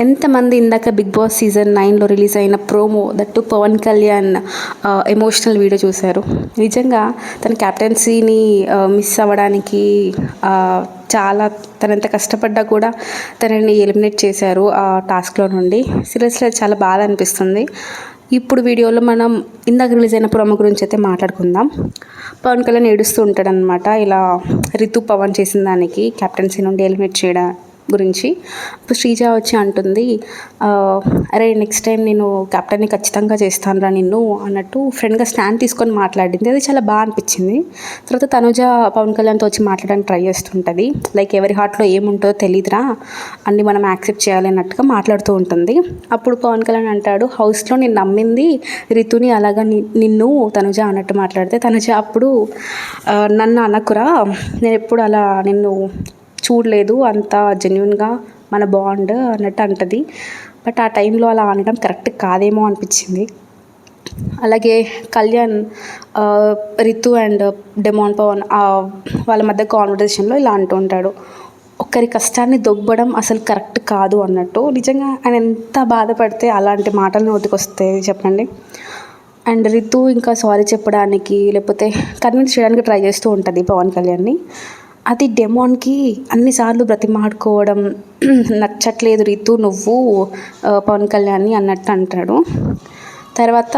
ఎంతమంది ఇందాక Bigg Boss season 9లో రిలీజ్ అయిన promo that Pawan Kalyan emotional video చూశారు. నిజంగా తన క్యాప్టెన్సీని మిస్ అవ్వడానికి చాలా తనంత కష్టపడ్డా కూడా తనని ఎలిమినేట్ చేశారు ఆ టాస్క్లో నుండి. సీరియస్లీ చాలా బాధ అనిపిస్తుంది. ఇప్పుడు వీడియోలో మనం ఇందాక రిలీజ్ అయిన ప్రోమో గురించి అయితే మాట్లాడుకుందాం. పవన్ కళ్యాణ్ ఏడుస్తూ ఉంటాడనమాట, ఇలా రితు పవన్ చేసిన దానికి క్యాప్టెన్సీ నుండి ఎలిమినేట్ చేయడం గురించి. ఇప్పుడు శ్రీజ వచ్చి అంటుంది, అరే నెక్స్ట్ టైం నేను కెప్టెన్ని ఖచ్చితంగా చేస్తానురా నిన్ను అన్నట్టు ఫ్రెండ్గా స్టాండ్ తీసుకొని మాట్లాడింది. అది చాలా బాగా అనిపించింది. తర్వాత తనుజ పవన్ కళ్యాణ్తో వచ్చి మాట్లాడడానికి ట్రై చేస్తుంటుంది. లైక్ ఎవరి హార్ట్లో ఏముంటుందో తెలియదురా, అన్నీ మనం యాక్సెప్ట్ చేయాలి అన్నట్టుగా మాట్లాడుతూ ఉంటుంది. అప్పుడు పవన్ కళ్యాణ్ అంటాడు, హౌస్లో నేను నమ్మింది రితుని, అలాగా నిన్ను తనుజ అన్నట్టు మాట్లాడితే తనుజ అప్పుడు నన్ను అనకురా, నేను ఎప్పుడు అలా నిన్ను చూడలేదు, అంత జెన్యున్గా మన బాండ్ అన్నట్టు అంటది. బట్ ఆ టైంలో అలా అనడం కరెక్ట్ కాదేమో అనిపించింది. అలాగే కళ్యాణ్ రితు అండ్ డెమాన్ పవన్ వాళ్ళ మధ్య కాన్వర్జేషన్లో ఇలా అంటూ ఉంటాడు, ఒక్కరి కష్టాన్ని దొబ్బడం అసలు కరెక్ట్ కాదు అన్నట్టు. నిజంగా ఆయన ఎంత బాధపడితే అలాంటి మాటలు నోటికి వస్తాయి చెప్పండి. అండ్ రితు ఇంకా సారీ చెప్పడానికి లేకపోతే కన్విన్స్ చేయడానికి ట్రై చేస్తూ ఉంటుంది పవన్ కళ్యాణ్ని. అది డెమాన్కి అన్నిసార్లు బ్రతిమాడుకోవడం నచ్చట్లేదు, రితు నువ్వు పవన్ కళ్యాణ్ని అన్నట్టు అంటాడు. తర్వాత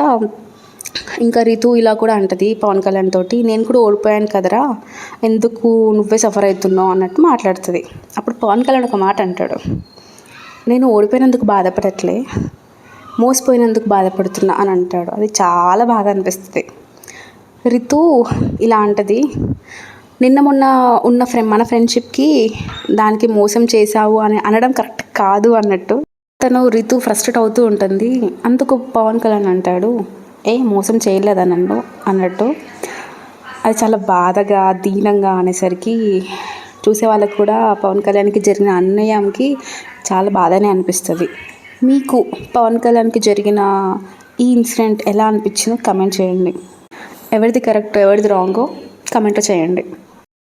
ఇంకా రితు ఇలా కూడా అంటది పవన్ కళ్యాణ్ తోటి, నేను కూడా ఓడిపోయాను కదరా, ఎందుకు నువ్వే సఫర్ అవుతున్నావు అన్నట్టు మాట్లాడుతుంది. అప్పుడు పవన్ కళ్యాణ్ ఒక మాట అంటాడు, నేను ఓడిపోయినందుకు బాధపడట్లే, మోసపోయినందుకు బాధపడుతున్నా అని అంటాడు. అది చాలా బాగా అనిపిస్తుంది. రితు ఇలా అంటది, నిన్న మొన్న ఉన్న మన ఫ్రెండ్షిప్కి దానికి మోసం చేశావు అని అనడం కరెక్ట్ కాదు అన్నట్టు. తను రితు ఫ్రస్ట్రేట్ అవుతూ ఉంటుంది. అందుకు పవన్ కళ్యాణ్ అంటాడు, మోసం చేయలేదా నన్ను అన్నట్టు. అది చాలా బాధగా దీనంగా అనేసరికి చూసే వాళ్ళకి కూడా పవన్ కళ్యాణ్కి జరిగిన అన్యాయంకి చాలా బాధనే అనిపిస్తుంది. మీకు పవన్ కళ్యాణ్కి జరిగిన ఈ ఇన్సిడెంట్ ఎలా అనిపించిందో కమెంట్ చేయండి. ఎవరిది కరెక్ట్ ఎవరిది రాంగో కమెంట్ చేయండి.